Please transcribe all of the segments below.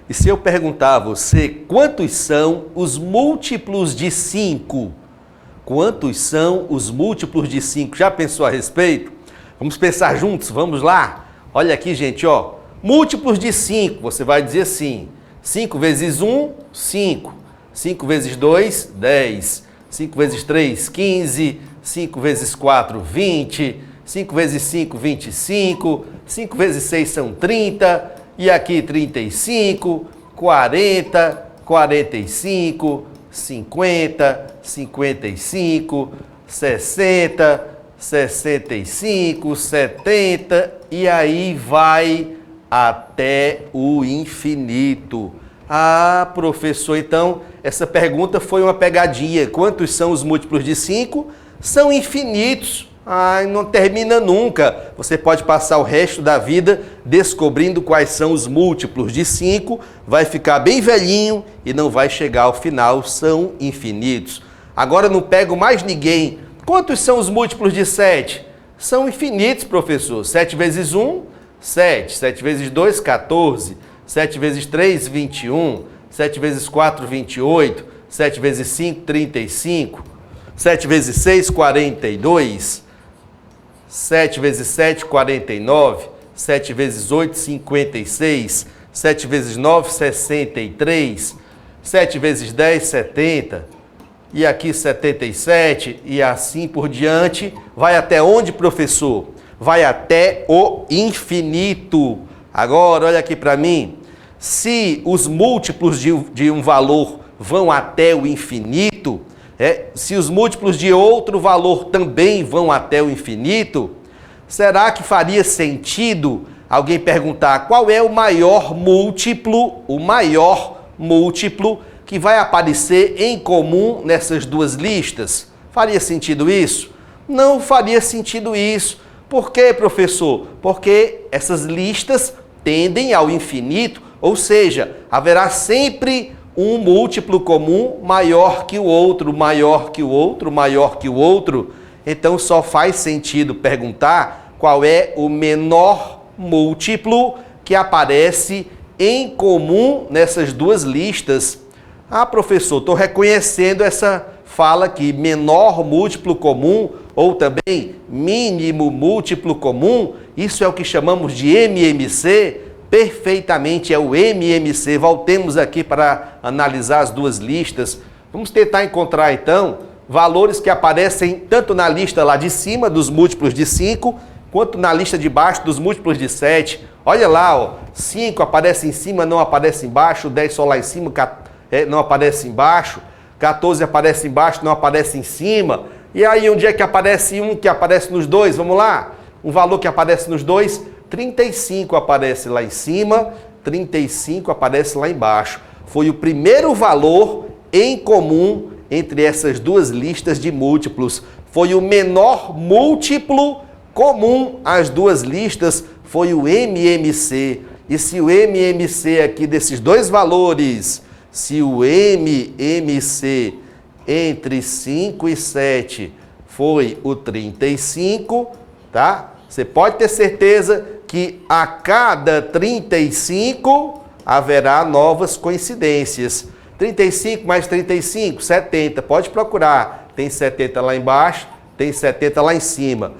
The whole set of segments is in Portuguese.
E se eu perguntar a você quantos são os múltiplos de 5? Quantos são os múltiplos de 5? Já pensou a respeito? Vamos pensar juntos, vamos lá? Olha aqui, gente, ó. Múltiplos de 5, você vai dizer assim. 5 vezes 1, 5. 5 vezes 2, 10. 5 vezes 3, 15. 5 vezes 4, 20. 5 vezes 5, 25. 5 vezes 6 são 30. E aqui 35, 40, 45, 50, 55, 60, 65, 70 e aí vai até o infinito. Ah, professor, então essa pergunta foi uma pegadinha. Quantos são os múltiplos de 5? São infinitos. Ah, não termina nunca. Você pode passar o resto da vida descobrindo quais são os múltiplos de 5, vai ficar bem velhinho e não vai chegar ao final. São infinitos. Agora não pego mais ninguém. Quantos são os múltiplos de 7? São infinitos, professor. 7 vezes 1, 7. 7 vezes 2, 14. 7 vezes 3, 21. 7 vezes 4, 28. 7 vezes 5, 35. 7 vezes 6, 42. 7 vezes 7, 49. 7 vezes 8, 56. 7 vezes 9, 63. 7 vezes 10, 70. E aqui 77 e assim por diante. Vai até onde, professor? Vai até o infinito. Agora, olha aqui para mim. Se os múltiplos de um valor vão até o infinito, se os múltiplos de outro valor também vão até o infinito, será que faria sentido alguém perguntar qual é o maior múltiplo que vai aparecer em comum nessas duas listas? Faria sentido isso? Não faria sentido isso. Por quê, professor? Porque essas listas tendem ao infinito, ou seja, haverá sempre um múltiplo comum maior que o outro, maior que o outro, maior que o outro. Então só faz sentido perguntar qual é o menor múltiplo que aparece em comum nessas duas listas. Ah, professor, estou reconhecendo essa fala aqui, menor múltiplo comum ou também mínimo múltiplo comum. Isso é o que chamamos de MMC. Perfeitamente, é o MMC. Voltemos aqui para analisar as duas listas. Vamos tentar encontrar, então, valores que aparecem tanto na lista lá de cima, dos múltiplos de 5, quanto na lista de baixo, dos múltiplos de 7. Olha lá, ó, 5 aparece em cima, não aparece embaixo, 10 só lá em cima, não aparece embaixo, 14 aparece embaixo, não aparece em cima. E aí, onde é que aparece um que aparece nos dois? Vamos lá? Um valor que aparece nos dois, 35 aparece lá em cima, 35 aparece lá embaixo. Foi o primeiro valor em comum entre essas duas listas de múltiplos. Foi o menor múltiplo comum às duas listas, foi o MMC. E se o MMC aqui desses dois valores, se o MMC entre 5 e 7 foi o 35, tá? Você pode ter certeza que a cada 35 haverá novas coincidências. 35 mais 35, 70. Pode procurar. Tem 70 lá embaixo, tem 70 lá em cima.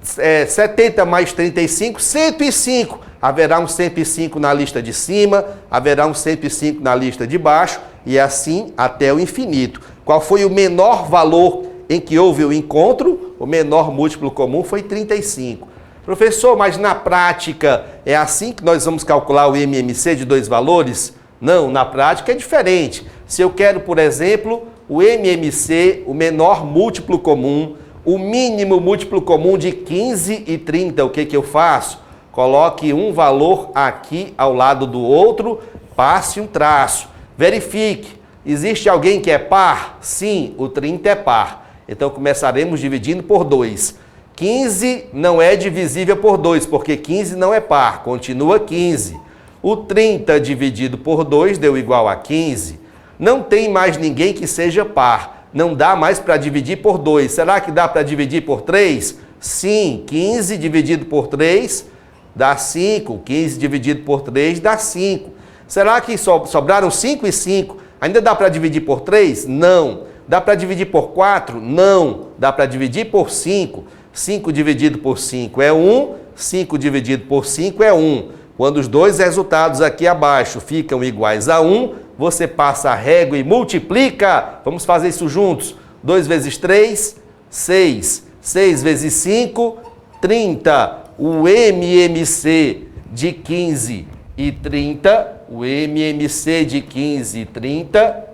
70 mais 35, 105. Haverá um 105 na lista de cima, haverá um 105 na lista de baixo e assim até o infinito. Qual foi o menor valor em que houve o encontro? O menor múltiplo comum foi 35. Professor, mas na prática é assim que nós vamos calcular o MMC de dois valores? Não, na prática é diferente. Se eu quero, por exemplo, o MMC, o menor múltiplo comum, o mínimo múltiplo comum de 15 e 30, o que eu faço? Coloque um valor aqui ao lado do outro, passe um traço. Verifique, existe alguém que é par? Sim, o 30 é par. Então começaremos dividindo por 2. 15 não é divisível por 2, porque 15 não é par, continua 15. O 30 dividido por 2 deu igual a 15. Não tem mais ninguém que seja par. Não dá mais para dividir por 2. Será que dá para dividir por 3? Sim, 15 dividido por 3 dá 5. 15 dividido por 3 dá 5. Será que sobraram 5 e 5? Ainda dá para dividir por 3? Não. Dá para dividir por 4? Não. Dá para dividir por 5. 5 dividido por 5 é 1. 5 dividido por 5 é 1. Quando os dois resultados aqui abaixo ficam iguais a 1, você passa a régua e multiplica. Vamos fazer isso juntos. 2 vezes 3, 6. 6 vezes 5, 30. O MMC de 15 e 30, o MMC de 15 e 30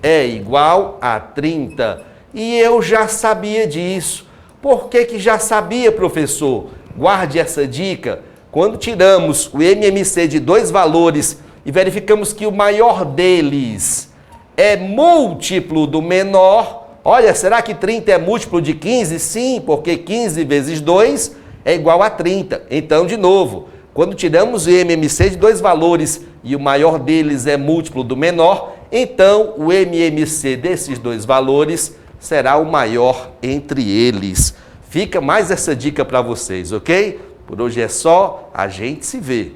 é igual a 30. E eu já sabia disso. Por que que já sabia, professor? Guarde essa dica. Quando tiramos o MMC de dois valores e verificamos que o maior deles é múltiplo do menor, olha, será que 30 é múltiplo de 15? Sim, porque 15 vezes 2 é igual a 30. Então, de novo, quando tiramos o MMC de dois valores e o maior deles é múltiplo do menor, então o MMC desses dois valores será o maior entre eles. Fica mais essa dica para vocês, ok? Por hoje é só, a gente se vê.